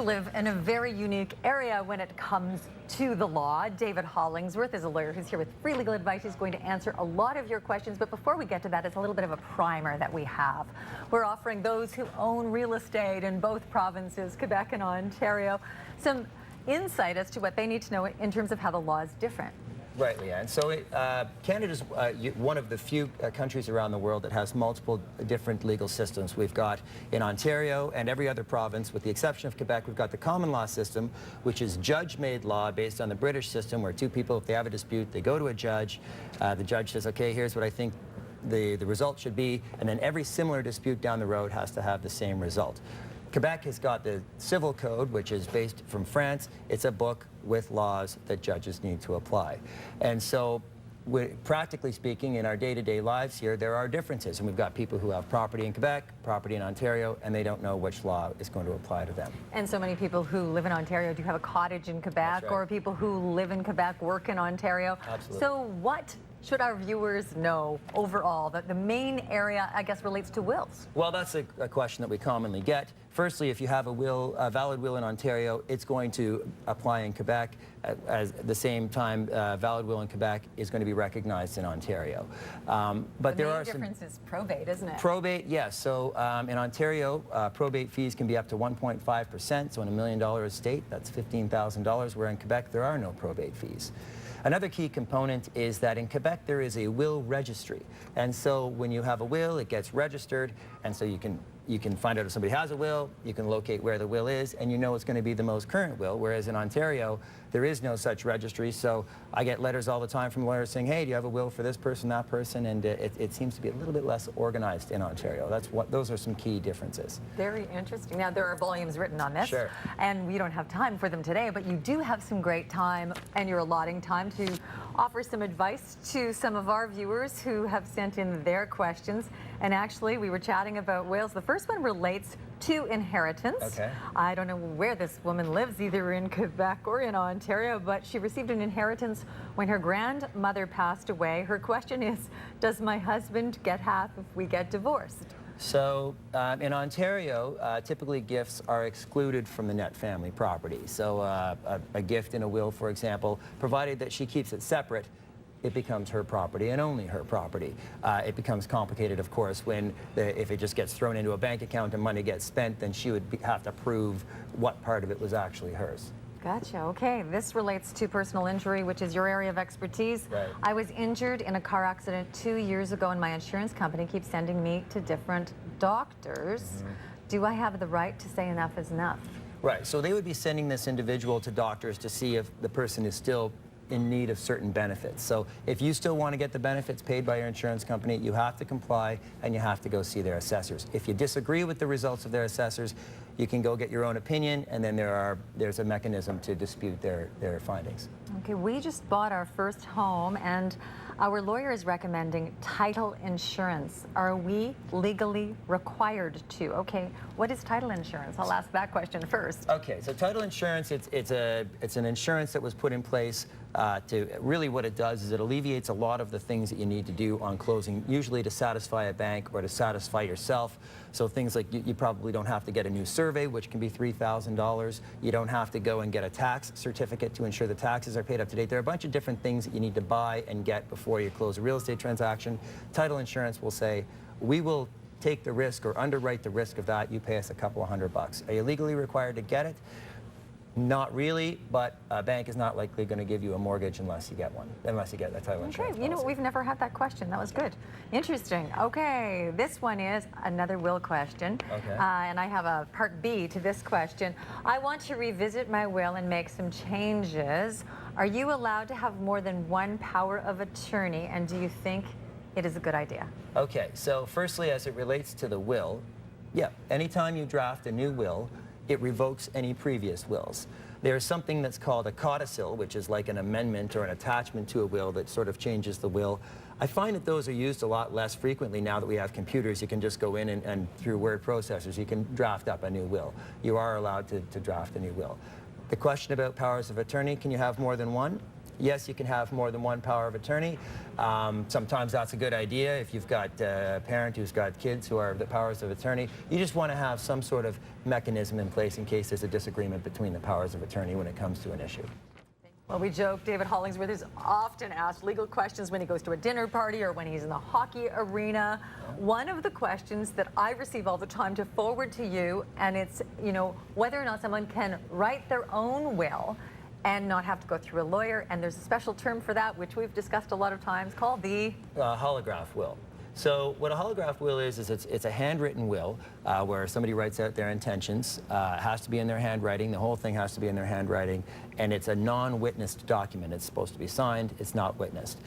live in a very unique area when it comes to the law. David Hollingsworth is a lawyer who's here with free legal advice. He's going to answer a lot of your questions. But before we get to that, it's a little bit of a primer that we have. We're offering those who own real estate in both provinces, Quebec and Ontario, some insight as to what they need to know in terms of how the law is different. Right, Leanne. So Canada's one of the few countries around the world that has multiple different legal systems. We've got in Ontario and every other province, with the exception of Quebec, we've got the common law system, which is judge-made law based on the British system, where two people, if they have a dispute, they go to a judge. The judge says, okay, here's what I think the result should be, and then every similar dispute down the road has to have the same result. Quebec has got the civil code, which is based from France. It's a book with laws that judges need to apply. And so, practically speaking, in our day-to-day lives here, there are differences. And we've got people who have property in Quebec, property in Ontario, and they don't know which law is going to apply to them. And so many people who live in Ontario do have a cottage in Quebec, right. Or people who live in Quebec work in Ontario. Absolutely. So what should our viewers know overall? That the main area, I guess, relates to wills. Well, that's a question that we commonly get. Firstly, if you have a will, a valid will in Ontario, it's going to apply in Quebec. At the same time, valid will in Quebec is going to be recognized in Ontario. But there are some... The main difference is probate, isn't it? Probate, yes. So in Ontario, probate fees can be up to 1.5%. So in $1 million estate, that's $15,000. Where in Quebec, there are no probate fees. Another key component is that in Quebec there is a will registry, and so when you have a will, it gets registered, and so you can find out if somebody has a will, you can locate where the will is, and you know it's going to be the most current will, whereas in Ontario there is no such registry. So I get letters all the time from lawyers saying, hey, do you have a will for this person, that person, and it seems to be a little bit less organized in Ontario. Those are some key differences. Very interesting. Now, there are volumes written on this, sure, and we don't have time for them today, but you do have some great time, and you're allotting time to offer some advice to some of our viewers who have sent in their questions. And actually, we were chatting about wills. The first one relates to inheritance. Okay. I don't know where this woman lives, either in Quebec or in Ontario, but she received an inheritance when her grandmother passed away. Her question is, does my husband get half if we get divorced? So in Ontario, typically gifts are excluded from the net family property. So a gift in a will, for example, provided that she keeps it separate, it becomes her property and only her property. It becomes complicated, of course, when if it just gets thrown into a bank account and money gets spent, then she would have to prove what part of it was actually hers. Gotcha. Okay, this relates to personal injury, which is your area of expertise. Right. I was injured in a car accident 2 years ago, and my insurance company keeps sending me to different doctors. Mm-hmm. Do I have the right to say enough is enough? Right. So they would be sending this individual to doctors to see if the person is still in need of certain benefits. So if you still want to get the benefits paid by your insurance company, you have to comply and you have to go see their assessors. If you disagree with the results of their assessors, you can go get your own opinion, and then there's a mechanism to dispute their findings. Okay, we just bought our first home, and our lawyer is recommending title insurance. Are we legally required to? Okay, what is title insurance? I'll ask that question first. Okay, so title insurance, it's an insurance that was put in place to really what it does is it alleviates a lot of the things that you need to do on closing, usually to satisfy a bank or to satisfy yourself. So things like you probably don't have to get a new survey, which can be $3,000. You don't have to go and get a tax certificate to ensure the taxes are paid up to date. There are a bunch of different things that you need to buy and get before you close a real estate transaction. Title insurance will say, we will take the risk or underwrite the risk of that. You pay us a couple of $100. Are you legally required to get it? Not really, but a bank is not likely going to give you a mortgage unless you get one, unless you get a title insurance Okay, you know, policy. we've never had that question. That was good. Interesting. Okay, this one is another will question. Okay. And I have a part B to this question. I want to revisit my will and make some changes. Are you allowed to have more than one power of attorney, and do you think it is a good idea? Okay, so firstly, as it relates to the will, yeah, anytime you draft a new will, it revokes any previous wills. There's something that's called a codicil, which is like an amendment or an attachment to a will that sort of changes the will. I find that those are used a lot less frequently now that we have computers. You can just go in and through word processors, you can draft up a new will. You are allowed to draft a new will. The question about powers of attorney, can you have more than one? Yes, you can have more than one power of attorney. Sometimes that's a good idea if you've got a parent who's got kids who are the powers of attorney. You just want to have some sort of mechanism in place in case there's a disagreement between the powers of attorney when it comes to an issue. Well, we joke David Hollingsworth is often asked legal questions when he goes to a dinner party or when he's in the hockey arena. One of the questions that I receive all the time to forward to you, and it's, whether or not someone can write their own will and not have to go through a lawyer. And there's a special term for that, which we've discussed a lot of times, called the holograph will. So what a holograph will is it's a handwritten will where somebody writes out their intentions. It has to be in their handwriting. The whole thing has to be in their handwriting. And it's a non-witnessed document. It's supposed to be signed. It's not witnessed.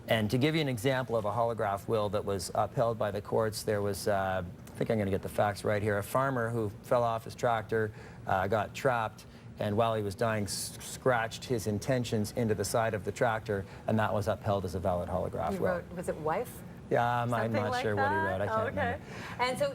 And to give you an example of a holograph will that was upheld by the courts, there was, I think I'm going to get the facts right here, a farmer who fell off his tractor, got trapped, and while he was dying, scratched his intentions into the side of the tractor, and that was upheld as a valid holograph will. wrote, was it wife? Yeah, I'm not like sure what he wrote. I can't remember. And so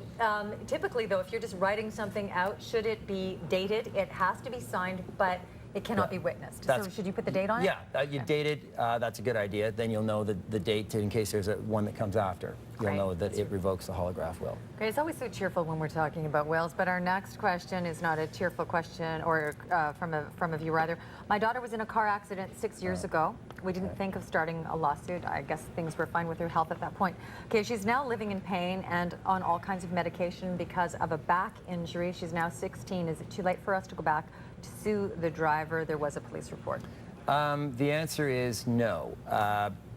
typically, though, if you're just writing something out, should it be dated? It has to be signed, but it cannot be witnessed. So should you put the date on it? Yeah, you date it. That's a good idea. Then you'll know the date in case there's one that comes after. You'll know that it revokes the holograph will. Great. It's always so cheerful when we're talking about wills, but our next question is not a cheerful question, or from a viewer either. My daughter was in a car accident 6 years ago. We didn't think of starting a lawsuit. I guess things were fine with her health at that point. Okay, she's now living in pain and on all kinds of medication because of a back injury. She's now 16. Is it too late for us to go back to sue the driver? There was a police report. The answer is no.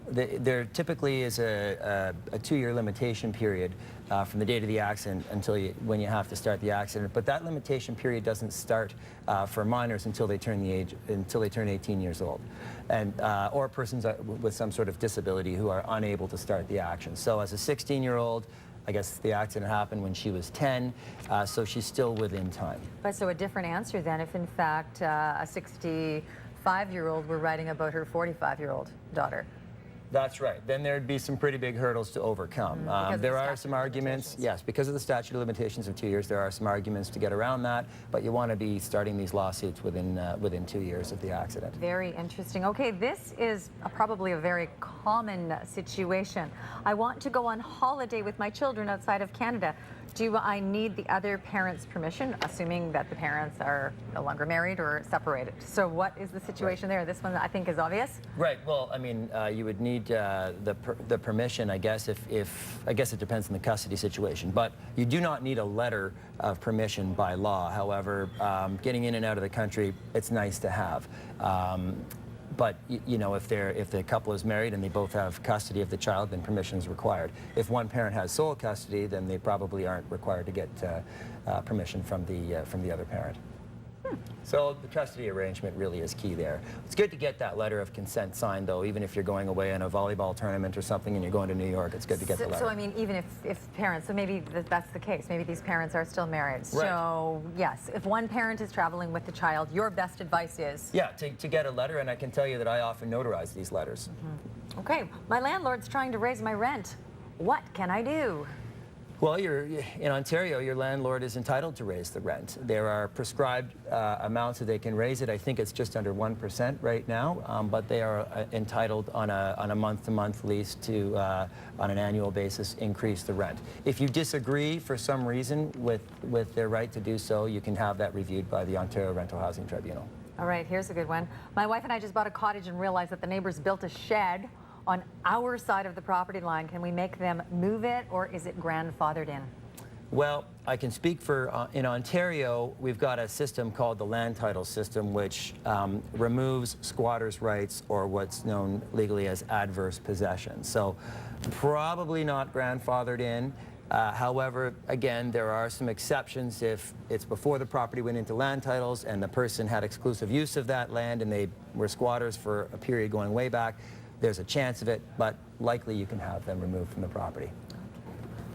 There typically is a 2-year limitation period from the date of the accident until when you have to start the accident. But that limitation period doesn't start for minors until they turn 18 years old, and or persons with some sort of disability who are unable to start the action. So as a 16-year-old, I guess the accident happened when she was 10, so she's still within time. But so a different answer then if in fact a 65-year-old were writing about her 45-year-old daughter. That's right. Then there'd be some pretty big hurdles to overcome. There are some arguments, yes, because of the statute of limitations of 2 years, there are some arguments to get around that, but you want to be starting these lawsuits within 2 years of the accident. Very interesting. Okay, this is probably a very common situation. I want to go on holiday with my children outside of Canada. Do I need the other parent's permission, assuming that the parents are no longer married or separated? So what is the situation there? This one I think is obvious. Right. Well, I mean, you would need the permission, I guess, I guess it depends on the custody situation. But you do not need a letter of permission by law. However, getting in and out of the country, it's nice to have. But if the couple is married and they both have custody of the child, then permission is required. If one parent has sole custody, then they probably aren't required to get permission from the other parent. So the custody arrangement really is key there. It's good to get that letter of consent signed, though, even if you're going away on a volleyball tournament or something and you're going to New York, it's good to get the letter. So I mean, even if parents, so maybe that's the case, maybe these parents are still married. Right. So yes, if one parent is traveling with the child, your best advice is? Yeah, to get a letter, and I can tell you that I often notarize these letters. Okay, my landlord's trying to raise my rent. What can I do? Well, in Ontario, your landlord is entitled to raise the rent. There are prescribed amounts that they can raise it. I think it's just under 1% right now, but they are entitled on a month-to-month lease to, on an annual basis, increase the rent. If you disagree for some reason with their right to do so, you can have that reviewed by the Ontario Rental Housing Tribunal. All right, here's a good one. My wife and I just bought a cottage and realized that the neighbors built a shed on our side of the property line. Can we make them move it, or is it grandfathered in? Well, I can speak for, in Ontario, we've got a system called the land title system, which removes squatters' rights, or what's known legally as adverse possession. So probably not grandfathered in. However, again, there are some exceptions if it's before the property went into land titles and the person had exclusive use of that land and they were squatters for a period going way back. There's a chance of it, but likely you can have them removed from the property.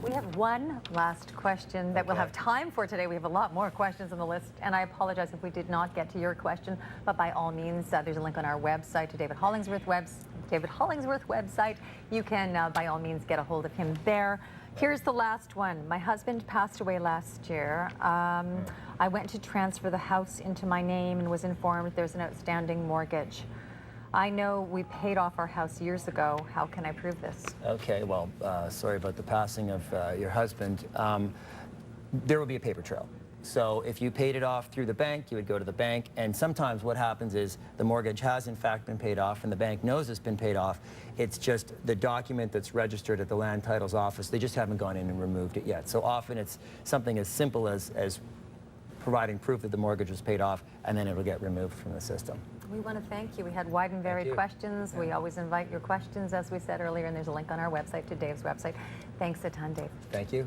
We have one last question that we'll have time for today. We have a lot more questions on the list, and I apologize if we did not get to your question, but by all means, there's a link on our website to David Hollingsworth website. You can, by all means, get a hold of him there. Here's the last one. My husband passed away last year. I went to transfer the house into my name and was informed there's an outstanding mortgage. I know we paid off our house years ago. How can I prove this? Okay, well, sorry about the passing of your husband. There will be a paper trail. So if you paid it off through the bank, you would go to the bank, and sometimes what happens is the mortgage has in fact been paid off and the bank knows it's been paid off. It's just the document that's registered at the land titles office, they just haven't gone in and removed it yet. So often it's something as simple as providing proof that the mortgage was paid off, and then it'll get removed from the system. We want to thank you. We had wide and varied questions. We always invite your questions, as we said earlier, and there's a link on our website to Dave's website. Thanks a ton, Dave. Thank you.